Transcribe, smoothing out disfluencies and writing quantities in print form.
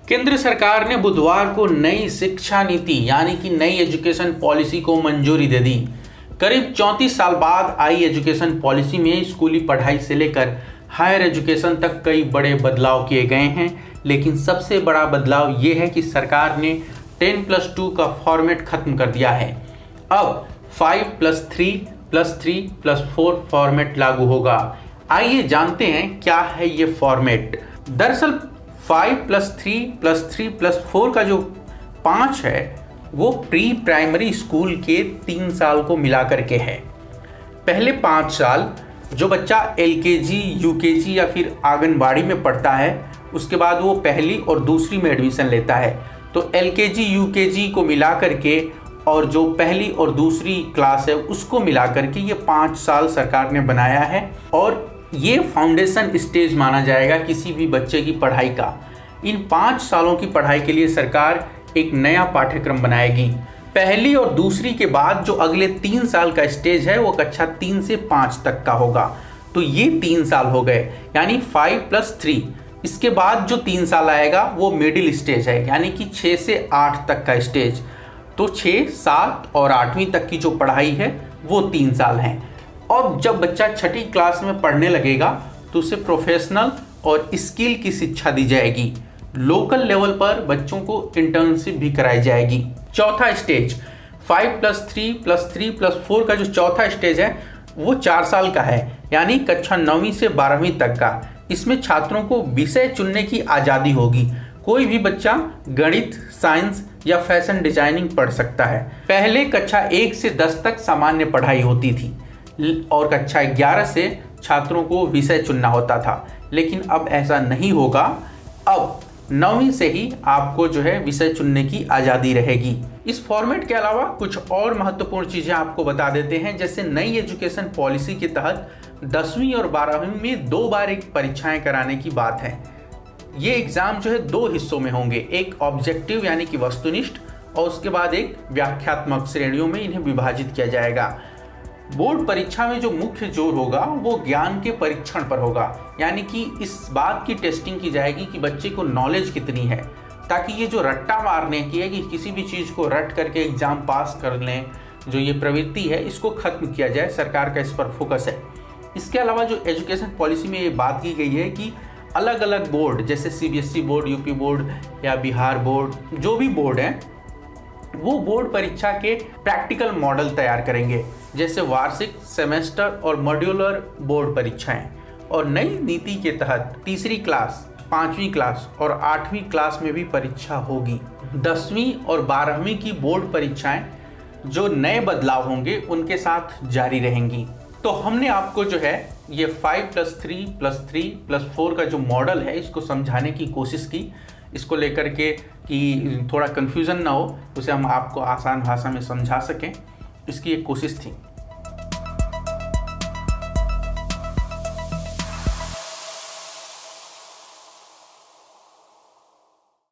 केंद्र सरकार ने बुधवार को नई शिक्षा नीति यानी कि नई एजुकेशन पॉलिसी को मंजूरी दे दी। करीब 34 साल बाद आई एजुकेशन पॉलिसी में स्कूली पढ़ाई से लेकर हायर एजुकेशन तक कई बड़े बदलाव किए गए हैं, लेकिन सबसे बड़ा बदलाव ये है कि सरकार ने 10+2 का फॉर्मेट खत्म कर दिया है। अब 5+3+3+4 फॉर्मेट लागू होगा। आइए जानते हैं क्या है ये फॉर्मेट। दरअसल 5+3+3+4 का जो 5 है वो प्री प्राइमरी स्कूल के 3 साल को मिला करके है। पहले 5 साल जो बच्चा LKG, UKG या फिर आंगनबाड़ी में पढ़ता है, उसके बाद वो पहली और दूसरी में एडमिशन लेता है, तो LKG, UKG को मिला करके और जो पहली और दूसरी क्लास है उसको मिला करके ये 5 साल सरकार ने बनाया है और ये फाउंडेशन स्टेज माना जाएगा किसी भी बच्चे की पढ़ाई का। इन 5 सालों की पढ़ाई के लिए सरकार एक नया पाठ्यक्रम बनाएगी। पहली और दूसरी के बाद जो अगले 3 साल का स्टेज है वो कक्षा 3 से 5 तक का होगा। तो ये 3 साल हो गए, यानी 5+3। इसके बाद जो 3 साल आएगा वो मिडिल स्टेज है, यानी कि 6 से 8 तक का स्टेज। तो 6, 7 और 8वीं तक की जो पढ़ाई है वो 3 साल हैं। और जब बच्चा 6ठी क्लास में पढ़ने लगेगा तो उसे प्रोफेशनल और स्किल की शिक्षा दी जाएगी। लोकल लेवल पर बच्चों को इंटर्नशिप भी कराई जाएगी। चौथा स्टेज 5+3+3+4 का जो चौथा स्टेज है वो 4 साल का है, यानी कक्षा 9वीं से 12वीं तक का। इसमें छात्रों को विषय चुनने की आज़ादी होगी। कोई भी बच्चा गणित, साइंस या फैशन डिजाइनिंग पढ़ सकता है। पहले कक्षा 1 से 10 तक सामान्य पढ़ाई होती थी और कक्षा 11 से छात्रों को विषय चुनना होता था, लेकिन अब ऐसा नहीं होगा। अब 9वीं से ही आपको जो है विषय चुनने की आज़ादी रहेगी। इस फॉर्मेट के अलावा कुछ और महत्वपूर्ण चीज़ें आपको बता देते हैं, जैसे नई एजुकेशन पॉलिसी के तहत 10वीं और 12वीं में 2 बार एक परीक्षाएं कराने की बात है। ये एग्ज़ाम जो है 2 हिस्सों में होंगे, एक ऑब्जेक्टिव यानी कि वस्तुनिष्ठ और उसके बाद एक व्याख्यात्मक श्रेणियों में इन्हें विभाजित किया जाएगा। बोर्ड परीक्षा में जो मुख्य जोर होगा वो ज्ञान के परीक्षण पर होगा, यानी कि इस बात की टेस्टिंग की जाएगी कि बच्चे को नॉलेज कितनी है, ताकि ये जो रट्टा मारने की है कि किसी भी चीज़ को रट करके एग्ज़ाम पास कर लें, जो ये प्रवृत्ति है इसको खत्म किया जाए। सरकार का इस पर फोकस है। इसके अलावा जो एजुकेशन पॉलिसी में ये बात की गई है कि अलग अलग बोर्ड जैसे CBSE बोर्ड, UP बोर्ड या बिहार बोर्ड, जो भी बोर्ड हैं वो बोर्ड परीक्षा के प्रैक्टिकल मॉडल तैयार करेंगे, जैसे वार्षिक, सेमेस्टर और मॉड्यूलर बोर्ड परीक्षाएं। और नई नीति के तहत 3री क्लास, 5वीं क्लास और 8वीं क्लास में भी परीक्षा होगी। 10वीं और 12वीं की बोर्ड परीक्षाएं जो नए बदलाव होंगे उनके साथ जारी रहेंगी। तो हमने आपको जो है ये 5+3+3+4 का जो मॉडल है इसको समझाने की कोशिश की, इसको लेकर के कि थोड़ा कन्फ्यूज़न ना हो, उसे हम आपको आसान भाषा में समझा सकें, इसकी एक कोशिश थी।